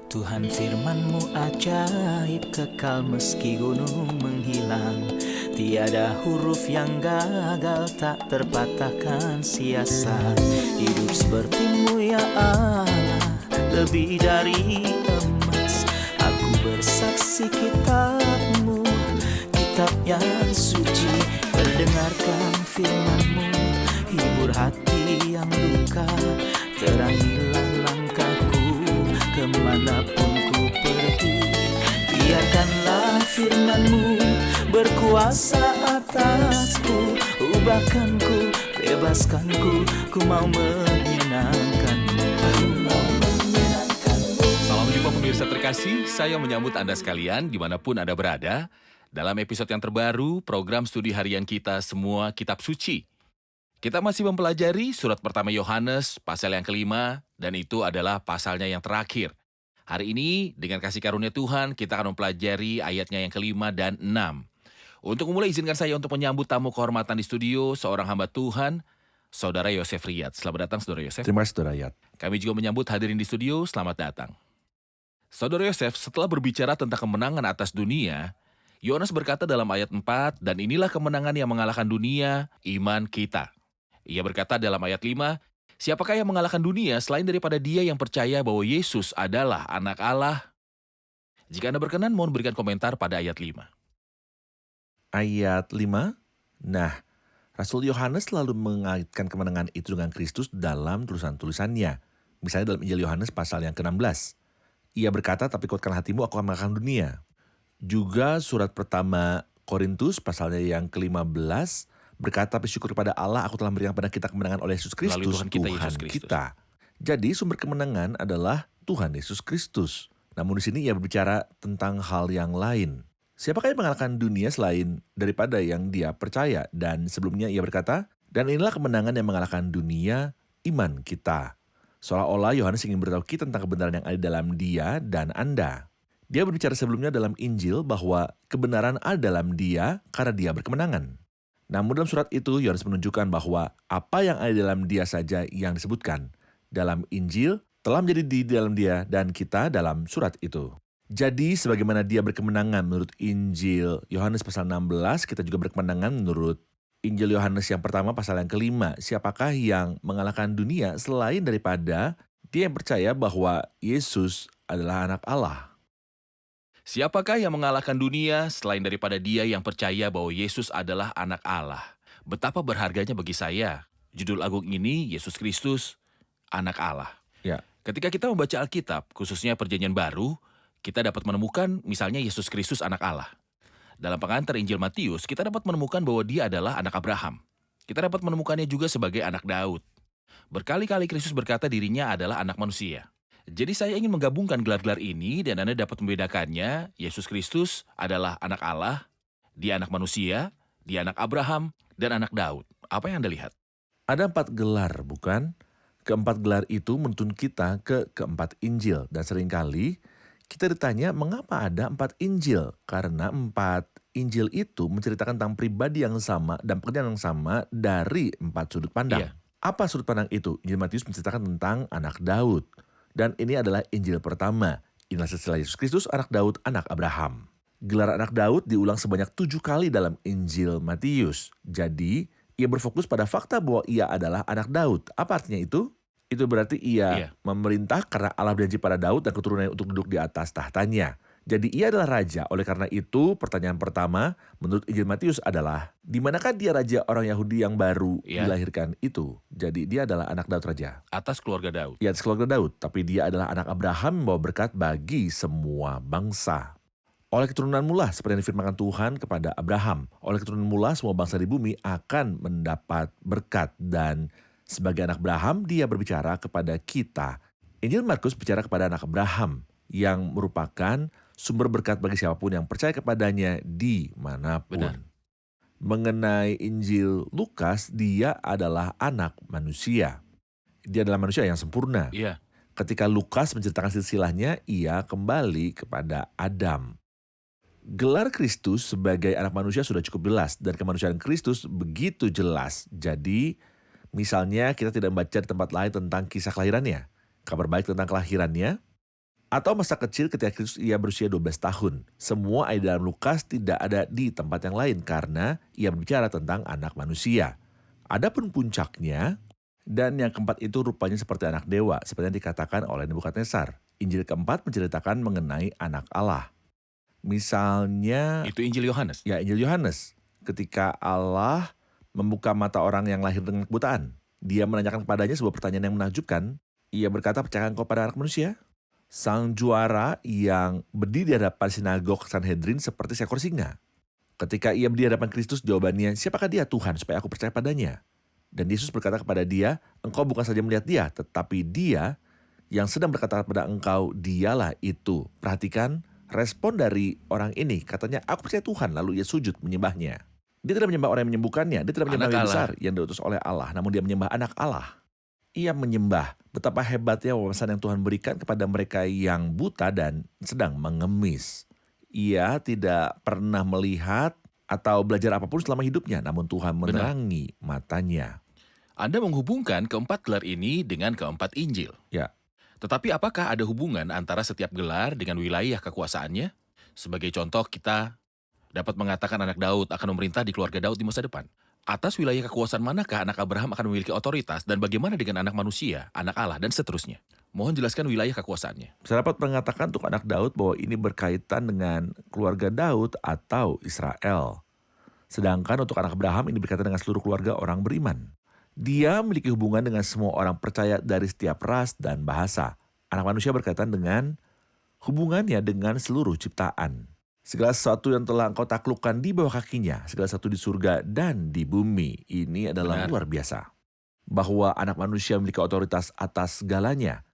Tuhan firman-Mu ajaib, kekal meski gunung menghilang. Tiada huruf yang gagal, tak terpatahkan siasat. Hidup seperti-Mu ya Allah, lebih dari emas. Aku bersaksi kitab-Mu, kitab yang suci. Mendengarkan firman-Mu, hibur hati yang luka. Terangilah langkahku kemanapun ku pergi. Biarkanlah firman-Mu berkuasa atasku. Ubahkanku, bebaskanku, ku mau menyenangkan-Mu. Salam jumpa pemirsa terkasih, saya menyambut Anda sekalian dimanapun Anda berada dalam episode yang terbaru program studi harian kita Semua Kitab Suci. Kita masih mempelajari surat pertama Yohanes, pasal yang kelima, dan itu adalah pasalnya yang terakhir. Hari ini, dengan kasih karunia Tuhan, kita akan mempelajari ayatnya yang kelima dan 6. Untuk memulai, izinkan saya untuk menyambut tamu kehormatan di studio, seorang hamba Tuhan, Saudara Yosef Riyad. Selamat datang, Saudara Yosef. Terima kasih, Saudara Riyad. Kami juga menyambut hadirin di studio, selamat datang. Saudara Yosef, setelah berbicara tentang kemenangan atas dunia, Yohanes berkata dalam ayat 4, dan inilah kemenangan yang mengalahkan dunia, iman kita. Ia berkata dalam ayat 5, siapakah yang mengalahkan dunia selain daripada dia yang percaya bahwa Yesus adalah anak Allah? Jika Anda berkenan, mohon berikan komentar pada ayat 5. Ayat 5. Nah, Rasul Yohanes selalu mengaitkan kemenangan itu dengan Kristus dalam tulisan-tulisannya. Misalnya dalam Injil Yohanes pasal yang ke-16. Ia berkata, tapi kuatkanlah hatimu, aku akan mengalahkan dunia. Juga surat pertama Korintus pasalnya yang ke-15 berkata, bersyukur kepada Allah, aku telah memberikan kepada kita kemenangan oleh Yesus Kristus, Tuhan kita. Jadi sumber kemenangan adalah Tuhan Yesus Kristus. Namun di sini ia berbicara tentang hal yang lain. Siapakah yang mengalahkan dunia selain daripada yang dia percaya? Dan sebelumnya ia berkata, dan inilah kemenangan yang mengalahkan dunia, iman kita. Seolah-olah Yohanes ingin beritahu kita tentang kebenaran yang ada dalam dia dan Anda. Dia berbicara sebelumnya dalam Injil bahwa kebenaran ada dalam dia karena dia berkemenangan. Namun dalam surat itu, Yohanes menunjukkan bahwa apa yang ada dalam dia saja yang disebutkan. Dalam Injil, telah menjadi di dalam dia dan kita dalam surat itu. Jadi, sebagaimana dia berkemenangan menurut Injil Yohanes pasal 16, kita juga berkemenangan menurut Injil Yohanes yang pertama pasal yang kelima. Siapakah yang mengalahkan dunia selain daripada dia yang percaya bahwa Yesus adalah anak Allah? Siapakah yang mengalahkan dunia selain daripada dia yang percaya bahwa Yesus adalah anak Allah? Betapa berharganya bagi saya. Judul agung ini, Yesus Kristus, anak Allah. Ya. Ketika kita membaca Alkitab, khususnya Perjanjian Baru, kita dapat menemukan misalnya Yesus Kristus anak Allah. Dalam pengantar Injil Matius, kita dapat menemukan bahwa dia adalah anak Abraham. Kita dapat menemukannya juga sebagai anak Daud. Berkali-kali Kristus berkata dirinya adalah anak manusia. Jadi saya ingin menggabungkan gelar-gelar ini dan Anda dapat membedakannya. Yesus Kristus adalah anak Allah, dia anak manusia, dia anak Abraham, dan anak Daud. Apa yang Anda lihat? Ada 4 gelar, bukan? Keempat gelar itu menuntun kita ke keempat Injil. Dan seringkali kita ditanya mengapa ada 4 Injil? Karena 4 Injil itu menceritakan tentang pribadi yang sama dan pekerjaan yang sama dari 4 sudut pandang. Iya. Apa sudut pandang itu? Injil Matius menceritakan tentang anak Daud. Dan ini adalah Injil pertama. Inilah setelah Yesus Kristus, anak Daud, anak Abraham. Gelar anak Daud diulang sebanyak 7 kali dalam Injil Matius. Jadi, ia berfokus pada fakta bahwa ia adalah anak Daud. Apa artinya itu? Itu berarti ia memerintah karena Allah berjanji pada Daud dan keturunannya untuk duduk di atas tahtanya. Jadi ia adalah raja. Oleh karena itu, pertanyaan pertama menurut Injil Matius adalah, di manakah dia raja orang Yahudi yang baru dilahirkan itu? Jadi dia adalah anak Daud raja. Atas keluarga Daud. Ya, atas keluarga Daud. Tapi dia adalah anak Abraham membawa berkat bagi semua bangsa. Oleh keturunanmu lah, seperti yang difirmankan Tuhan kepada Abraham. Oleh keturunanmu lah, semua bangsa di bumi akan mendapat berkat. Dan sebagai anak Abraham, dia berbicara kepada kita. Injil Markus bicara kepada anak Abraham yang merupakan sumber berkat bagi siapapun yang percaya kepadanya dimanapun. Benar. Mengenai Injil Lukas, dia adalah anak manusia. Dia adalah manusia yang sempurna. Iya. Ketika Lukas menceritakan silsilahnya, ia kembali kepada Adam. Gelar Kristus sebagai anak manusia sudah cukup jelas, dan kemanusiaan Kristus begitu jelas. Jadi, misalnya kita tidak membaca di tempat lain tentang kisah kelahirannya, kabar baik tentang kelahirannya, Atau masa kecil ketika Kristus ia berusia 12 tahun. Semua ayat dalam Lukas tidak ada di tempat yang lain karena ia berbicara tentang anak manusia. Adapun puncaknya, dan yang keempat itu rupanya seperti anak dewa, seperti yang dikatakan oleh Nebukadnezar. Injil keempat menceritakan mengenai anak Allah. Misalnya, Itu Injil Yohanes. ya Injil Yohanes, ketika Allah membuka mata orang yang lahir dengan kebutaan. Dia menanyakan kepadanya sebuah pertanyaan yang menakjubkan. Ia berkata, percayakan kau pada anak manusia? Sang juara yang berdiri di hadapan sinagog Sanhedrin seperti seekor singa. Ketika ia berdiri di hadapan Kristus, jawabannya, siapakah dia Tuhan supaya aku percaya padanya? Dan Yesus berkata kepada dia, engkau bukan saja melihat dia, tetapi dia yang sedang berkata kepada engkau, dialah itu. Perhatikan respon dari orang ini, katanya, aku percaya Tuhan, lalu ia sujud menyembahnya. Dia tidak menyembah orang yang menyembuhkannya, dia tidak menyembah Anak yang Allah. besar yang diutus oleh Allah, namun dia menyembah anak Allah. Ia menyembah betapa hebatnya wawasan yang Tuhan berikan kepada mereka yang buta dan sedang mengemis. Ia tidak pernah melihat atau belajar apapun selama hidupnya, namun Tuhan menerangi matanya. Anda menghubungkan keempat gelar ini dengan keempat Injil. Ya, Tetapi apakah ada hubungan antara setiap gelar dengan wilayah kekuasaannya? Sebagai contoh, kita dapat mengatakan anak Daud akan memerintah di keluarga Daud di masa depan. Atas wilayah kekuasaan manakah anak Abraham akan memiliki otoritas dan bagaimana dengan anak manusia, anak Allah, dan seterusnya? Mohon jelaskan wilayah kekuasaannya. saya dapat mengatakan untuk anak Daud bahwa ini berkaitan dengan keluarga Daud atau Israel. Sedangkan untuk anak Abraham ini berkaitan dengan seluruh keluarga orang beriman. Dia memiliki hubungan dengan semua orang percaya dari setiap ras dan bahasa. Anak manusia berkaitan dengan hubungannya dengan seluruh ciptaan. Segala sesuatu yang telah engkau taklukkan di bawah kakinya, segala sesuatu di surga dan di bumi. Ini adalah Benar. luar biasa. Bahwa anak manusia memiliki otoritas atas segalanya.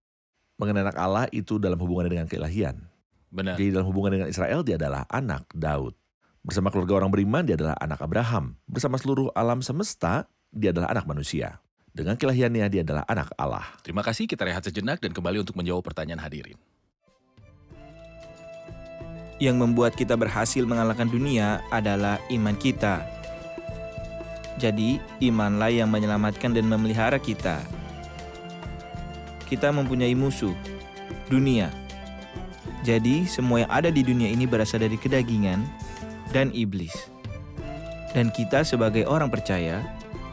Mengenai anak Allah itu dalam hubungan dengan keilahian. Benar. Jadi dalam hubungan dengan Israel dia adalah anak Daud. Bersama keluarga orang beriman dia adalah anak Abraham. Bersama seluruh alam semesta dia adalah anak manusia. Dengan keilahiannya dia adalah anak Allah. Terima kasih, kita rehat sejenak dan kembali untuk menjawab pertanyaan hadirin. Yang membuat kita berhasil mengalahkan dunia adalah iman kita. Jadi, imanlah yang menyelamatkan dan memelihara kita. Kita mempunyai musuh, dunia. Jadi, semua yang ada di dunia ini berasal dari kedagingan dan iblis. Dan kita sebagai orang percaya,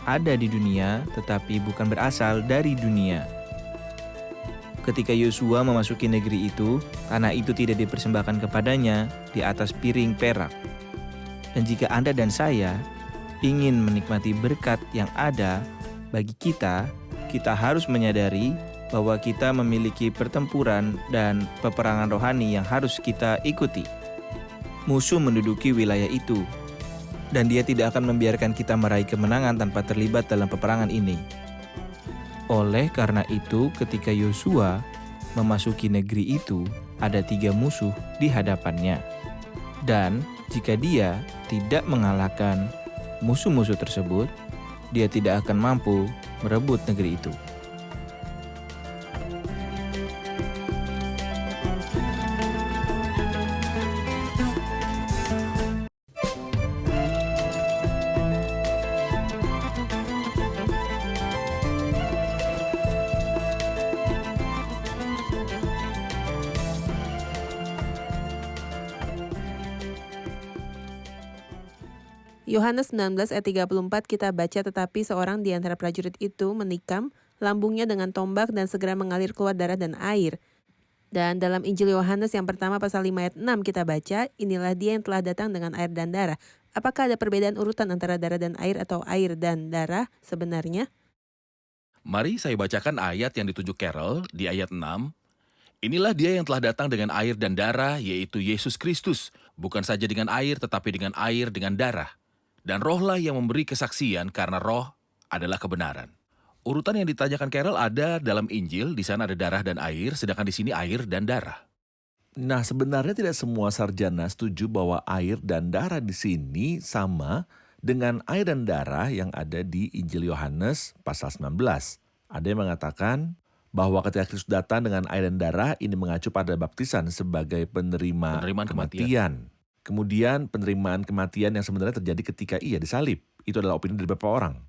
ada di dunia tetapi bukan berasal dari dunia. Ketika Yosua memasuki negeri itu, tanah itu tidak dipersembahkan kepadanya di atas piring perak. Dan jika Anda dan saya ingin menikmati berkat yang ada bagi kita, kita harus menyadari bahwa kita memiliki pertempuran dan peperangan rohani yang harus kita ikuti. Musuh menduduki wilayah itu, dan dia tidak akan membiarkan kita meraih kemenangan tanpa terlibat dalam peperangan ini. Oleh karena itu, ketika Yosua memasuki negeri itu, ada 3 musuh di hadapannya. Dan jika dia tidak mengalahkan musuh-musuh tersebut, dia tidak akan mampu merebut negeri itu. Yohanes 19 ayat 34 kita baca, tetapi seorang di antara prajurit itu menikam lambungnya dengan tombak dan segera mengalir keluar darah dan air. Dan dalam Injil Yohanes yang pertama pasal 5 ayat 6 kita baca, inilah dia yang telah datang dengan air dan darah. Apakah ada perbedaan urutan antara darah dan air atau air dan darah sebenarnya? Mari saya bacakan ayat yang ditunjuk Carol di ayat 6. Inilah dia yang telah datang dengan air dan darah, yaitu Yesus Kristus. Bukan saja dengan air, tetapi dengan air dengan darah. Dan rohlah yang memberi kesaksian karena roh adalah kebenaran. Urutan yang ditanyakan Carol ada dalam Injil, di sana ada darah dan air, sedangkan di sini air dan darah. Nah, sebenarnya tidak semua sarjana setuju bahwa air dan darah di sini sama dengan air dan darah yang ada di Injil Yohanes pasal 19. Ada yang mengatakan bahwa ketika Kristus datang dengan air dan darah, ini mengacu pada baptisan sebagai penerima Penerimaan kematian. Kemudian penerimaan kematian yang sebenarnya terjadi ketika ia disalib. Itu adalah opini dari beberapa orang.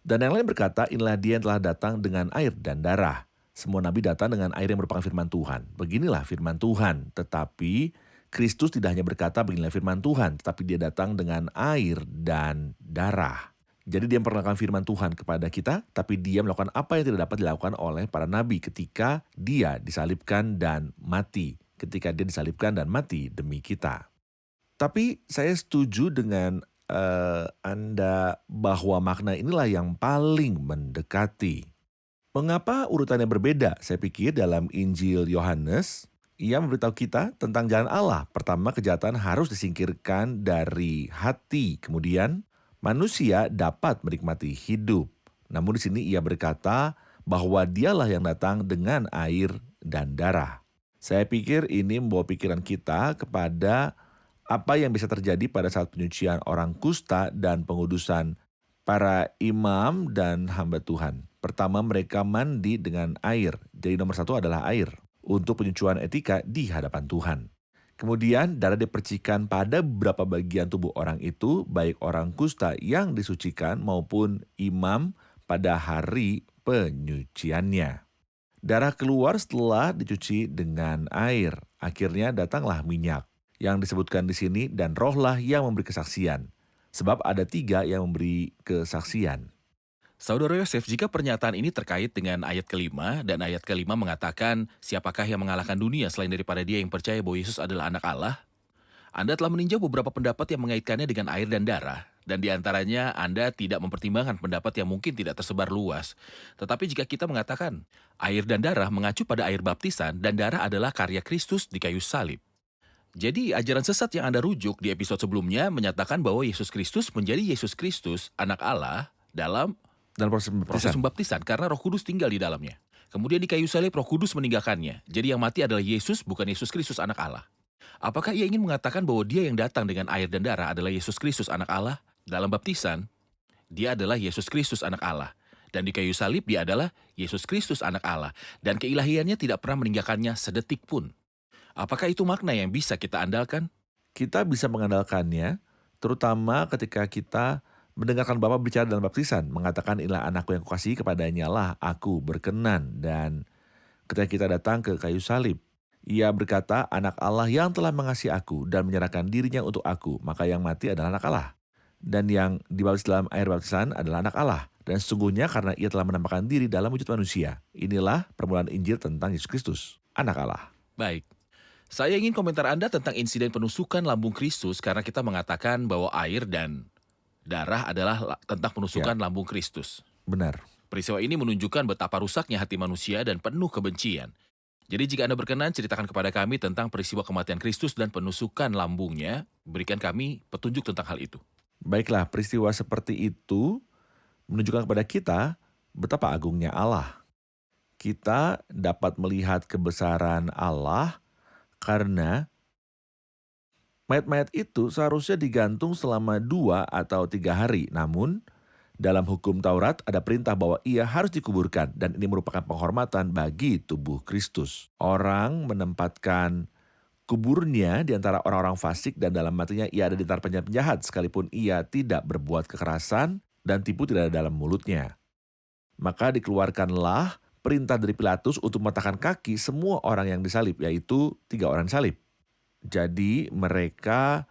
Dan yang lain berkata, inilah dia yang telah datang dengan air dan darah. Semua nabi datang dengan air yang merupakan firman Tuhan. Beginilah firman Tuhan. Tetapi Kristus tidak hanya berkata beginilah firman Tuhan, tetapi dia datang dengan air dan darah. Jadi dia memperkenalkan firman Tuhan kepada kita, tapi dia melakukan apa yang tidak dapat dilakukan oleh para nabi ketika dia disalibkan dan mati. Ketika dia disalibkan dan mati demi kita. Tapi saya setuju dengan Anda bahwa makna inilah yang paling mendekati. Mengapa urutannya berbeda? Saya pikir dalam Injil Yohanes, ia memberitahu kita tentang jalan Allah. Pertama, kejahatan harus disingkirkan dari hati. Kemudian, manusia dapat menikmati hidup. Namun di sini ia berkata bahwa dialah yang datang dengan air dan darah. Saya pikir ini membawa pikiran kita kepada apa yang bisa terjadi pada saat penyucian orang kusta dan pengudusan para imam dan hamba Tuhan. Pertama, mereka mandi dengan air. Jadi nomor satu adalah air untuk penyucian etika di hadapan Tuhan. Kemudian darah dipercikan pada beberapa bagian tubuh orang itu, baik orang kusta yang disucikan maupun imam pada hari penyuciannya. Darah keluar setelah dicuci dengan air. Akhirnya datanglah minyak yang disebutkan di sini dan rohlah yang memberi kesaksian. Sebab ada 3 yang memberi kesaksian. Saudara Yosef, jika pernyataan ini terkait dengan ayat kelima, dan ayat kelima mengatakan, siapakah yang mengalahkan dunia selain daripada dia yang percaya bahwa Yesus adalah anak Allah? Anda telah meninjau beberapa pendapat yang mengaitkannya dengan air dan darah, dan di antaranya Anda tidak mempertimbangkan pendapat yang mungkin tidak tersebar luas. Tetapi jika kita mengatakan, air dan darah mengacu pada air baptisan, dan darah adalah karya Kristus di kayu salib. Jadi ajaran sesat yang Anda rujuk di episode sebelumnya menyatakan bahwa Yesus Kristus menjadi Yesus Kristus, anak Allah, dalam Proses pembaptisan karena Roh Kudus tinggal di dalamnya. Kemudian di kayu salib Roh Kudus meninggalkannya. Jadi yang mati adalah Yesus, bukan Yesus Kristus anak Allah. Apakah ia ingin mengatakan bahwa dia yang datang dengan air dan darah adalah Yesus Kristus anak Allah? Dalam baptisan, dia adalah Yesus Kristus anak Allah. Dan di kayu salib dia adalah Yesus Kristus anak Allah. Dan keilahiannya tidak pernah meninggalkannya sedetik pun. Apakah itu makna yang bisa kita andalkan? Kita bisa mengandalkannya, terutama ketika kita mendengarkan Bapa bicara dalam baptisan, mengatakan inilah anakku yang kukasihi, kepadanya lah aku berkenan. Dan ketika kita datang ke kayu salib, ia berkata, anak Allah yang telah mengasihi aku dan menyerahkan dirinya untuk aku, maka yang mati adalah anak Allah. Dan yang dibaptis dalam air baptisan adalah anak Allah. Dan sesungguhnya karena ia telah menampakkan diri dalam wujud manusia. Inilah permulaan Injil tentang Yesus Kristus, anak Allah. Baik. Saya ingin komentar Anda tentang insiden penusukan lambung Kristus karena kita mengatakan bahwa air dan darah adalah tentang penusukan lambung Kristus. Benar. Peristiwa ini menunjukkan betapa rusaknya hati manusia dan penuh kebencian. Jadi jika Anda berkenan, ceritakan kepada kami tentang peristiwa kematian Kristus dan penusukan lambungnya. Berikan kami petunjuk tentang hal itu. Baiklah, peristiwa seperti itu menunjukkan kepada kita betapa agungnya Allah. Kita dapat melihat kebesaran Allah karena mayat-mayat itu seharusnya digantung selama 2 atau 3 hari. Namun, dalam hukum Taurat ada perintah bahwa ia harus dikuburkan. Dan ini merupakan penghormatan bagi tubuh Kristus. Orang menempatkan kuburnya di antara orang-orang fasik dan dalam matinya ia ada di antara penjahat sekalipun ia tidak berbuat kekerasan dan tipu tidak ada dalam mulutnya. Maka dikeluarkanlah perintah dari Pilatus untuk mematahkan kaki semua orang yang disalib, yaitu 3 orang salib. Jadi mereka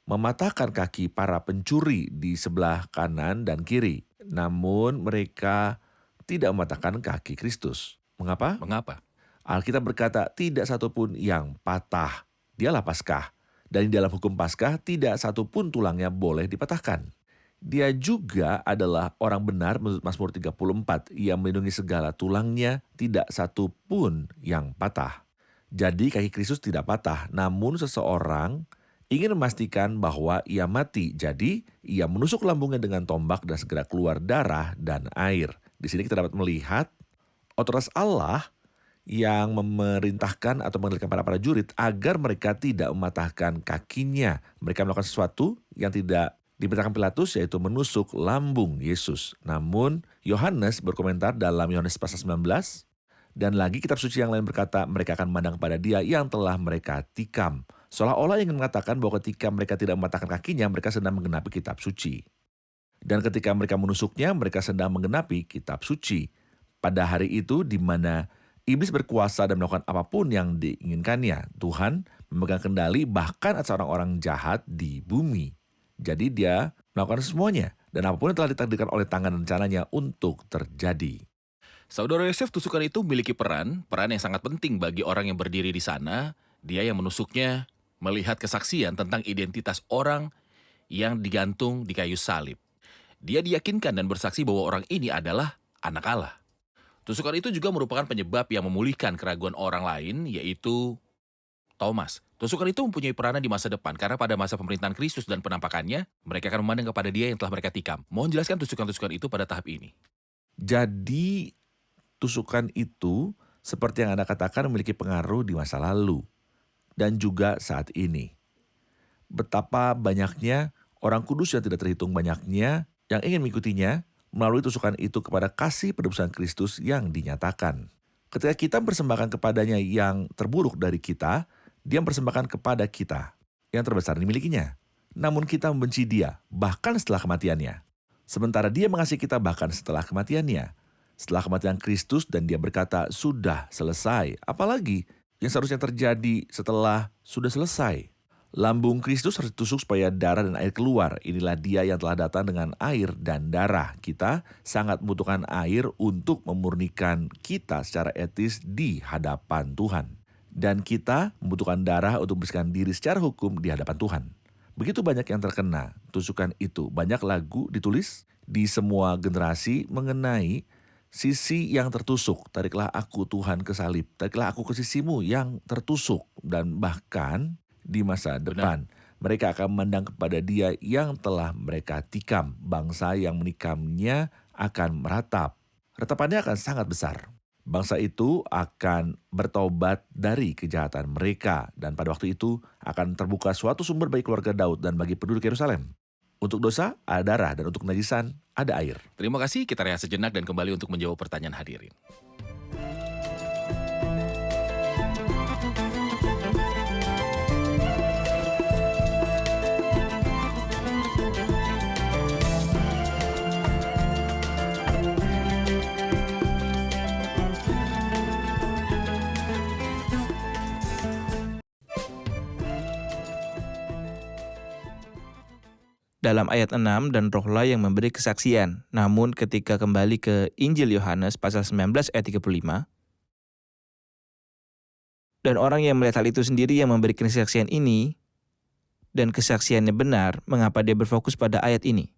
mematahkan kaki para pencuri di sebelah kanan dan kiri. Namun mereka tidak mematahkan kaki Kristus. Mengapa? Mengapa? Alkitab berkata tidak satupun yang patah. Dialah Paskah. Dan di dalam hukum Paskah tidak satupun tulangnya boleh dipatahkan. Dia juga adalah orang benar menurut Mazmur 34. Ia melindungi segala tulangnya, tidak satupun yang patah. Jadi kaki Kristus tidak patah, namun seseorang ingin memastikan bahwa ia mati. Jadi ia menusuk lambungnya dengan tombak dan segera keluar darah dan air. Di sini kita dapat melihat otoritas Allah yang memerintahkan atau mengendalikan para prajurit agar mereka tidak mematahkan kakinya. Mereka melakukan sesuatu yang tidak diperintahkan Pilatus, yaitu menusuk lambung Yesus. Namun Yohanes berkomentar dalam Yohanes pasal 19, dan lagi kitab suci yang lain berkata mereka akan memandang kepada dia yang telah mereka tikam. Seolah-olah ingin mengatakan bahwa ketika mereka tidak mematahkan kakinya, mereka sedang menggenapi kitab suci. Dan ketika mereka menusuknya, mereka sedang menggenapi kitab suci. Pada hari itu di mana Iblis berkuasa dan melakukan apapun yang diinginkannya. Tuhan memegang kendali bahkan atas orang-orang jahat di bumi. Jadi dia melakukan semuanya. Dan apapun yang telah ditakdirkan oleh tangan rencananya untuk terjadi. Saudara Yosef, tusukan itu memiliki peran yang sangat penting bagi orang yang berdiri di sana. Dia yang menusuknya melihat kesaksian tentang identitas orang yang digantung di kayu salib. Dia diyakinkan dan bersaksi bahwa orang ini adalah anak Allah. Tusukan itu juga merupakan penyebab yang memulihkan keraguan orang lain, yaitu Thomas. Tusukan itu mempunyai peranan di masa depan, karena pada masa pemerintahan Kristus dan penampakannya, mereka akan memandang kepada dia yang telah mereka tikam. Mohon jelaskan tusukan-tusukan itu pada tahap ini. Jadi tusukan itu seperti yang Anda katakan memiliki pengaruh di masa lalu dan juga saat ini. Betapa banyaknya orang kudus yang tidak terhitung banyaknya yang ingin mengikutinya melalui tusukan itu kepada kasih penebusan Kristus yang dinyatakan. Ketika kita mempersembahkan kepadanya yang terburuk dari kita, dia mempersembahkan kepada kita yang terbesar dimilikinya. Namun kita membenci dia bahkan setelah kematiannya. Sementara dia mengasihi kita bahkan setelah kematiannya. Setelah kematian Kristus dan dia berkata, sudah selesai. Apalagi yang seharusnya terjadi setelah sudah selesai. Lambung Kristus harus ditusuk supaya darah dan air keluar. Inilah dia yang telah datang dengan air dan darah. Kita sangat membutuhkan air untuk memurnikan kita secara etis di hadapan Tuhan. Dan kita membutuhkan darah untuk membersihkan diri secara hukum di hadapan Tuhan. Begitu banyak yang terkena tusukan itu. Banyak lagu ditulis di semua generasi mengenai sisi yang tertusuk. Tariklah aku Tuhan ke salib. Tariklah aku ke sisimu yang tertusuk. Dan bahkan di masa depan, mereka akan memandang kepada dia yang telah mereka tikam. Bangsa yang menikamnya akan meratap. Ratapannya akan sangat besar. Bangsa itu akan bertobat dari kejahatan mereka. Dan pada waktu itu akan terbuka suatu sumber bagi keluarga Daud dan bagi penduduk Yerusalem. Untuk dosa ada darah dan untuk kenajisan ada air. Terima kasih, kita rehat sejenak dan kembali untuk menjawab pertanyaan hadirin. Dalam ayat 6, dan rohlah yang memberi kesaksian. Namun ketika kembali ke Injil Yohanes pasal 19 ayat 35, dan orang yang melihat hal itu sendiri yang memberi kesaksian ini, dan kesaksiannya benar, mengapa dia berfokus pada ayat ini?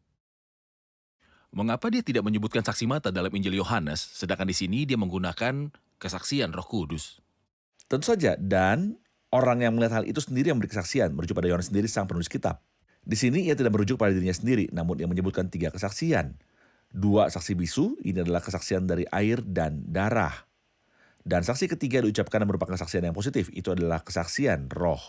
Mengapa dia tidak menyebutkan saksi mata dalam Injil Yohanes, sedangkan di sini dia menggunakan kesaksian Roh Kudus? Tentu saja, dan orang yang melihat hal itu sendiri yang memberi kesaksian, merujuk pada Yohanes sendiri sang penulis kitab. Di sini ia tidak merujuk pada dirinya sendiri, namun ia menyebutkan 3 kesaksian. 2 saksi bisu, ini adalah kesaksian dari air dan darah. Dan saksi ketiga diucapkan dan merupakan kesaksian yang positif, itu adalah kesaksian roh.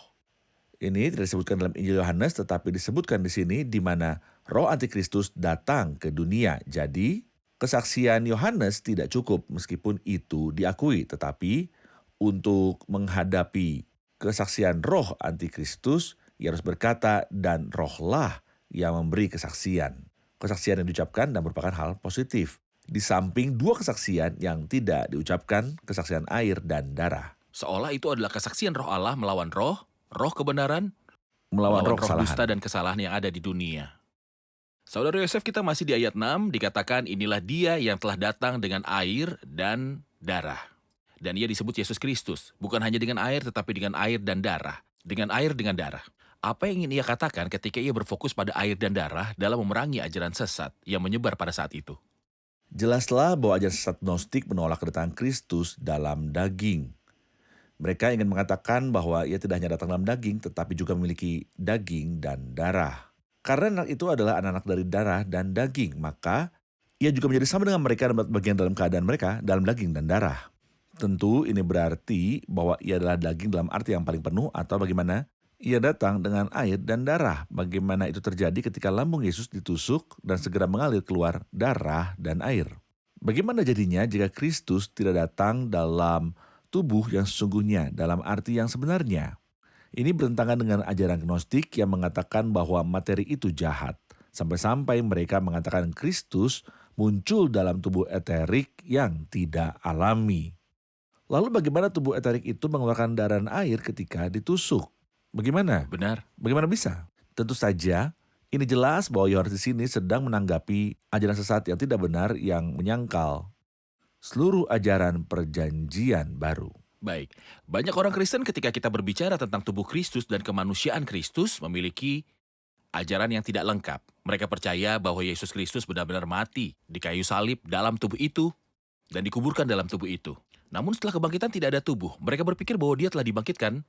Ini tidak disebutkan dalam Injil Yohanes, tetapi disebutkan di sini di mana roh antikristus datang ke dunia. Jadi, kesaksian Yohanes tidak cukup meskipun itu diakui, tetapi untuk menghadapi kesaksian roh antikristus, ia harus berkata, dan rohlah yang memberi kesaksian. Kesaksian yang diucapkan dan merupakan hal positif. Di samping 2 kesaksian yang tidak diucapkan, kesaksian air dan darah. Seolah itu adalah kesaksian roh Allah melawan roh kebenaran, Melawan roh kesalahan. dusta dan kesalahan yang ada di dunia. Saudara Yosef, kita masih di ayat 6, dikatakan inilah dia yang telah datang dengan air dan darah. Dan ia disebut Yesus Kristus, bukan hanya dengan air tetapi dengan air dan darah. Dengan air dengan darah. Apa yang ingin ia katakan ketika ia berfokus pada air dan darah dalam memerangi ajaran sesat yang menyebar pada saat itu? Jelaslah bahwa ajaran sesat Gnostik menolak kedatangan Kristus dalam daging. Mereka ingin mengatakan bahwa ia tidak hanya datang dalam daging, tetapi juga memiliki daging dan darah. Karena anak itu adalah anak-anak dari darah dan daging, maka ia juga menjadi sama dengan mereka bagian dalam keadaan mereka dalam daging dan darah. Tentu ini berarti bahwa ia adalah daging dalam arti yang paling penuh, atau bagaimana ia datang dengan air dan darah. Bagaimana itu terjadi ketika lambung Yesus ditusuk dan segera mengalir keluar darah dan air. Bagaimana jadinya jika Kristus tidak datang dalam tubuh yang sesungguhnya, dalam arti yang sebenarnya? Ini bertentangan dengan ajaran Gnostik yang mengatakan bahwa materi itu jahat. Sampai-sampai mereka mengatakan Kristus muncul dalam tubuh eterik yang tidak alami. Lalu bagaimana tubuh eterik itu mengeluarkan darah dan air ketika ditusuk? Bagaimana? Benar. Bagaimana bisa? Tentu saja, ini jelas bahwa Yohanes di sini sedang menanggapi ajaran sesat yang tidak benar yang menyangkal seluruh ajaran perjanjian baru. Baik, banyak orang Kristen ketika kita berbicara tentang tubuh Kristus dan kemanusiaan Kristus memiliki ajaran yang tidak lengkap. Mereka percaya bahwa Yesus Kristus benar-benar mati di kayu salib dalam tubuh itu dan dikuburkan dalam tubuh itu. Namun setelah kebangkitan tidak ada tubuh. Mereka berpikir bahwa dia telah dibangkitkan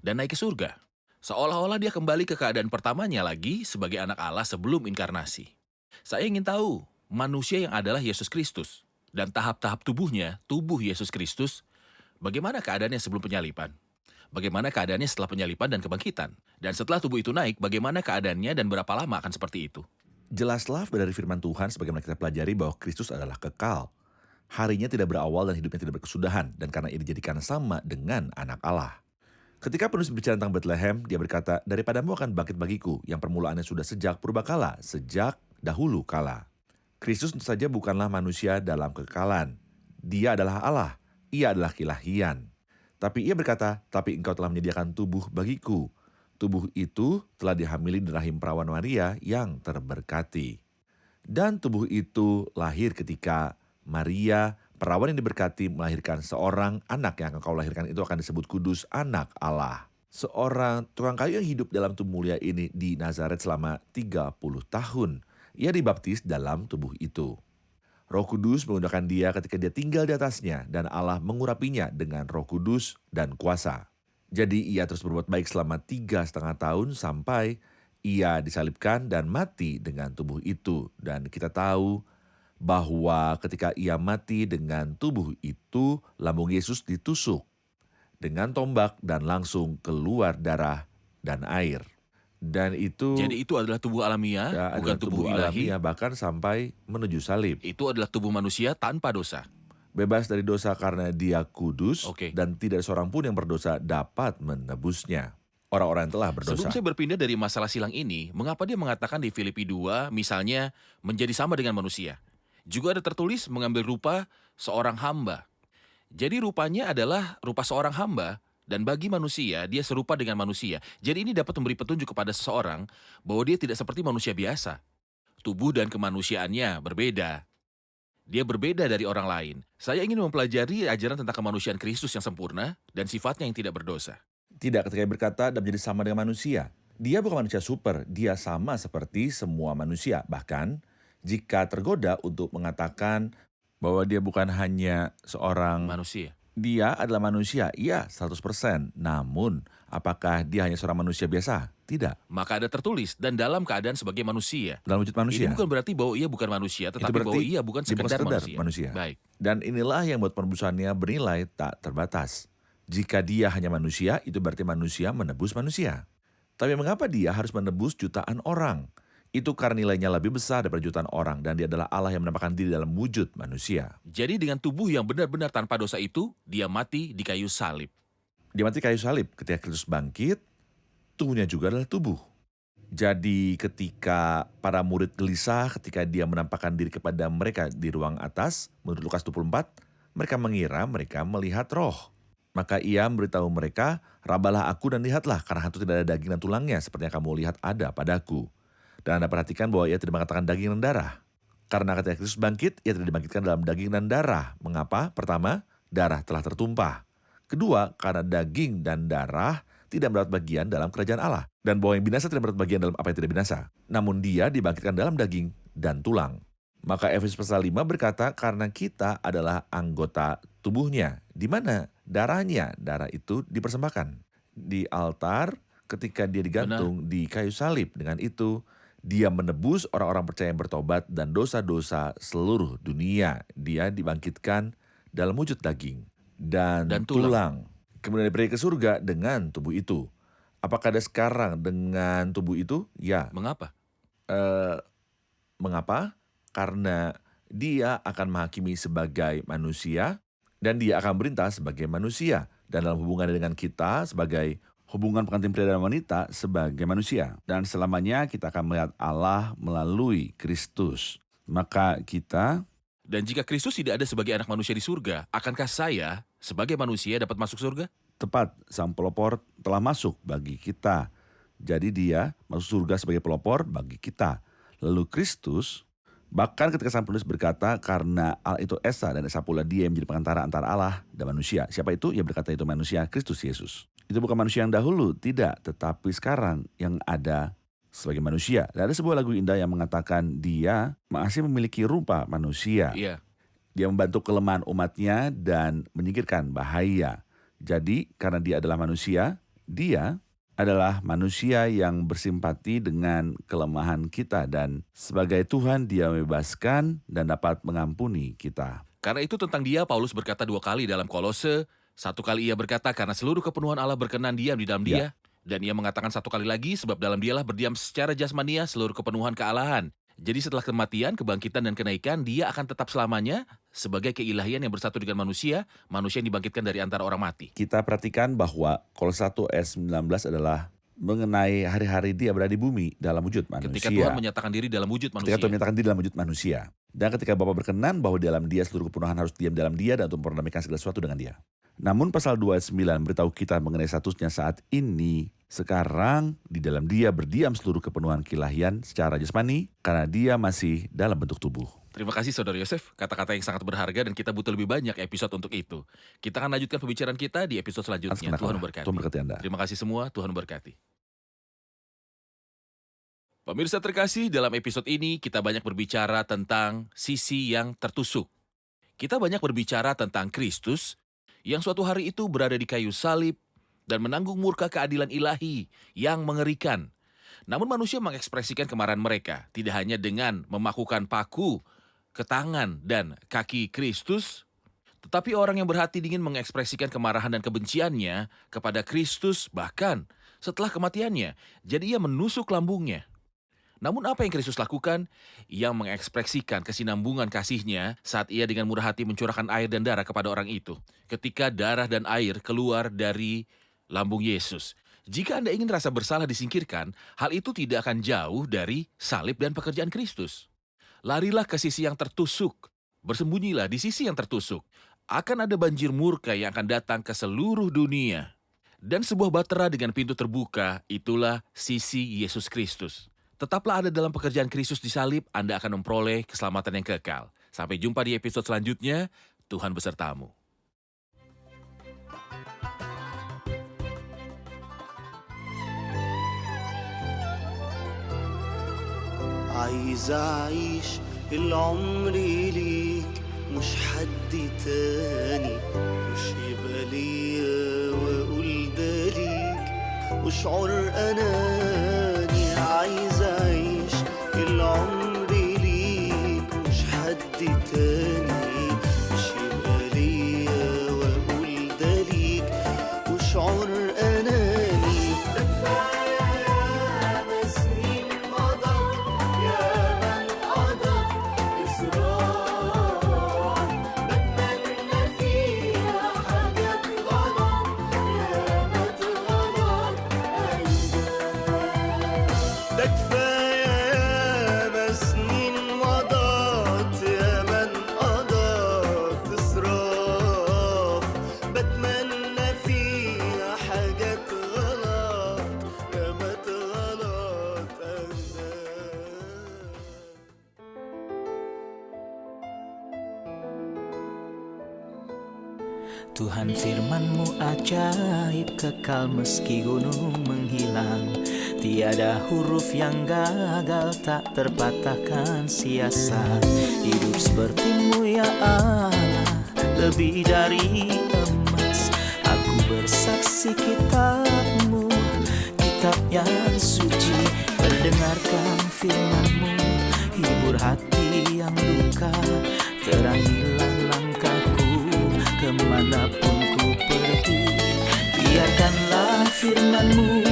dan naik ke surga. Seolah-olah dia kembali ke keadaan pertamanya lagi sebagai anak Allah sebelum inkarnasi. Saya ingin tahu manusia yang adalah Yesus Kristus dan tahap-tahap tubuhnya, tubuh Yesus Kristus, bagaimana keadaannya sebelum penyaliban? Bagaimana keadaannya setelah penyaliban dan kebangkitan? Dan setelah tubuh itu naik, bagaimana keadaannya dan berapa lama akan seperti itu? Jelaslah dari firman Tuhan sebagaimana kita pelajari bahwa Kristus adalah kekal. Harinya tidak berawal dan hidupnya tidak berkesudahan, dan karena ini dijadikan sama dengan anak Allah. Ketika penulis berbicara tentang Bethlehem, dia berkata, daripadamu akan bangkit bagiku, yang permulaannya sudah sejak purbakala, sejak dahulu kala. Kristus tentu saja bukanlah manusia dalam kekekalan. Dia adalah Allah, ia adalah keilahian. Tapi ia berkata, tapi engkau telah menyediakan tubuh bagiku. Tubuh itu telah dihamili di rahim perawan Maria yang terberkati. Dan tubuh itu lahir ketika Maria, perawan yang diberkati, melahirkan seorang anak yang engkau lahirkan itu akan disebut kudus, anak Allah. Seorang tukang kayu yang hidup dalam tubuh mulia ini di Nazaret selama 30 tahun. Ia dibaptis dalam tubuh itu. Roh Kudus menggunakan dia ketika dia tinggal di atasnya dan Allah mengurapinya dengan Roh Kudus dan kuasa. Jadi ia terus berbuat baik selama 3,5 tahun sampai ia disalibkan dan mati dengan tubuh itu. Dan kita tahu bahwa ketika ia mati dengan tubuh itu, lambung Yesus ditusuk dengan tombak dan langsung keluar darah dan air. Dan itu Jadi itu adalah tubuh alamiah, ya, bukan adalah tubuh ilahi. alamiah, bahkan sampai menuju salib. Itu adalah tubuh manusia tanpa dosa. Bebas dari dosa karena dia kudus, Oke. dan tidak seorang pun yang berdosa dapat menebusnya. Orang-orang yang telah berdosa. Sebelum saya berpindah dari masalah silang ini, mengapa dia mengatakan di Filipi 2, misalnya, menjadi sama dengan manusia? Juga ada tertulis mengambil rupa seorang hamba. Jadi rupanya adalah rupa seorang hamba, dan bagi manusia, dia serupa dengan manusia. Jadi ini dapat memberi petunjuk kepada seseorang bahwa dia tidak seperti manusia biasa. Tubuh dan kemanusiaannya berbeda. Dia berbeda dari orang lain. Saya ingin mempelajari ajaran tentang kemanusiaan Kristus yang sempurna dan sifatnya yang tidak berdosa. Tidak, ketika dia berkata dan menjadi sama dengan manusia. Dia bukan manusia super, dia sama seperti semua manusia. Bahkan, jika tergoda untuk mengatakan bahwa dia bukan hanya seorang Manusia. dia adalah manusia, iya 100%. Namun, apakah dia hanya seorang manusia biasa? Tidak. Maka ada tertulis, dan dalam keadaan sebagai manusia. Dalam wujud manusia. Ini bukan berarti bahwa ia bukan manusia, tetapi berarti bahwa ia bukan dia bukan sekedar sekedar manusia. manusia. Baik. Dan inilah yang membuat penebusannya bernilai tak terbatas. Jika dia hanya manusia, itu berarti manusia menebus manusia. Tapi mengapa dia harus menebus jutaan orang? Itu karena nilainya lebih besar daripada jutaan orang, dan dia adalah Allah yang menampakkan diri dalam wujud manusia. Jadi dengan tubuh yang benar-benar tanpa dosa itu, dia mati di kayu salib. Dia mati kayu salib. Ketika Kristus bangkit, tubuhnya juga adalah tubuh. Jadi ketika para murid gelisah ketika dia menampakkan diri kepada mereka di ruang atas, menurut Lukas 24, mereka mengira mereka melihat roh. Maka ia memberitahu mereka, rabalah aku dan lihatlah, karena hantu tidak ada daging dan tulangnya, seperti yang kamu lihat ada padaku. Dan Anda perhatikan bahwa ia tidak mengatakan daging dan darah. Karena ketika Kristus bangkit, ia tidak dibangkitkan dalam daging dan darah. Mengapa? Pertama, darah telah tertumpah. Kedua, karena daging dan darah tidak mendapat bagian dalam kerajaan Allah. Dan bahwa yang binasa tidak mendapat bagian dalam apa yang tidak binasa. Namun dia dibangkitkan dalam daging dan tulang. Maka Efesus pasal 5 berkata, karena kita adalah anggota tubuhnya. Di mana darahnya? Darah itu dipersembahkan di altar ketika dia digantung di kayu salib. Dengan itu, dia menebus orang-orang percaya yang bertobat dan dosa-dosa seluruh dunia. Dia dibangkitkan dalam wujud daging dan tulang. Kemudian dipergi ke surga dengan tubuh itu. Apakah ada sekarang dengan tubuh itu? Ya. Mengapa? Mengapa? Karena dia akan menghakimi sebagai manusia dan dia akan berintah sebagai manusia. Dan dalam hubungannya dengan kita sebagai hubungan pengantin pria dan wanita sebagai manusia. Dan selamanya kita akan melihat Allah melalui Kristus. Maka kita... Dan jika Kristus tidak ada sebagai anak manusia di surga, akankah saya sebagai manusia dapat masuk surga? Tepat, sang pelopor telah masuk bagi kita. Jadi dia masuk surga sebagai pelopor bagi kita. Lalu Kristus, bahkan ketika sang penulis berkata, karena Allah itu Esa dan Esa pula dia yang menjadi perantara antara Allah dan manusia. Siapa itu? Ia berkata itu manusia, Kristus Yesus. Itu bukan manusia yang dahulu, tidak. Tetapi sekarang yang ada sebagai manusia. Dan ada sebuah lagu indah yang mengatakan dia masih memiliki rupa manusia. Iya. Dia membantu kelemahan umatnya dan menyingkirkan bahaya. Jadi karena dia adalah manusia, dia adalah manusia yang bersimpati dengan kelemahan kita. Dan sebagai Tuhan dia membebaskan dan dapat mengampuni kita. Karena itu tentang dia Paulus berkata 2 kali dalam Kolose. 1 kali ia berkata karena seluruh kepenuhan Allah berkenan diam di dalam dia. Dan ia mengatakan 1 kali lagi sebab dalam dialah berdiam secara jasmania seluruh kepenuhan kealahan. Jadi setelah kematian, kebangkitan dan kenaikan, dia akan tetap selamanya sebagai keilahian yang bersatu dengan manusia yang dibangkitkan dari antara orang mati. Kita perhatikan bahwa Kolose 1 ayat 19 adalah mengenai hari-hari dia berada di bumi dalam wujud manusia. Ketika Tuhan menyatakan diri dalam wujud manusia. Ketika Tuhan menyatakan diri dalam wujud manusia. Dan ketika Bapa berkenan bahwa dalam dia seluruh kepenuhan harus diam dalam dia dan untuk memerdamaikan segala sesuatu dengan dia. Namun pasal 2 ayat 9 beritahu kita mengenai statusnya saat ini. Sekarang di dalam dia berdiam seluruh kepenuhan keilahian secara jasmani karena dia masih dalam bentuk tubuh. Terima kasih Saudara Yosef, kata-kata yang sangat berharga dan kita butuh lebih banyak episode untuk itu. Kita akan lanjutkan pembicaraan kita di episode selanjutnya. Tuhan memberkati. Tuhan berkati Anda. Terima kasih semua, Tuhan memberkati. Pemirsa terkasih, dalam episode ini kita banyak berbicara tentang sisi yang tertusuk. Kita banyak berbicara tentang Kristus yang suatu hari itu berada di kayu salib dan menanggung murka keadilan ilahi yang mengerikan. Namun manusia mengekspresikan kemarahan mereka, tidak hanya dengan memakukan paku ke tangan dan kaki Kristus, tetapi orang yang berhati dingin mengekspresikan kemarahan dan kebenciannya kepada Kristus bahkan setelah kematiannya. Jadi ia menusuk lambungnya. Namun apa yang Kristus lakukan? Ia mengekspresikan kesinambungan kasihnya saat ia dengan murah hati mencurahkan air dan darah kepada orang itu. Ketika darah dan air keluar dari lambung Yesus. Jika Anda ingin rasa bersalah disingkirkan, hal itu tidak akan jauh dari salib dan pekerjaan Kristus. Larilah ke sisi yang tertusuk. Bersembunyilah di sisi yang tertusuk. Akan ada banjir murka yang akan datang ke seluruh dunia. Dan sebuah bahtera dengan pintu terbuka, itulah sisi Yesus Kristus. Tetaplah ada dalam pekerjaan Kristus di salib, Anda akan memperoleh keselamatan yang kekal. Sampai jumpa di episode selanjutnya. Tuhan besertamu. عايز أعيش العمر ليك مش حد تاني مش يبقى ليا وأقول ده ليك وشعور أناني عايز أعيش العمر ليك مش حد تاني مش يبقى ليا وأقول ده ليك وشعور أناني Tuhan firman-Mu ajaib, kekal meski gunung menghilang. Tiada huruf yang gagal, tak terpatahkan siasat. Hidup seperti-Mu ya Allah, lebih dari emas. Aku bersaksi kitab-Mu, kitab yang suci. Mendengarkan firman-Mu, hibur hati yang duka. Terangilah langkahku kemanapun ku pergi. Biarkanlah firman-Mu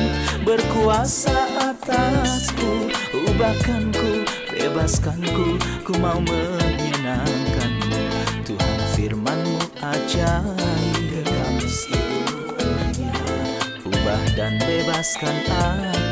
berkuasa atasku. Ubahkanku, bebaskanku, ku mau menyenangkan-Mu. Tuhan firman-Mu ajaib, ubah dan bebaskan aku.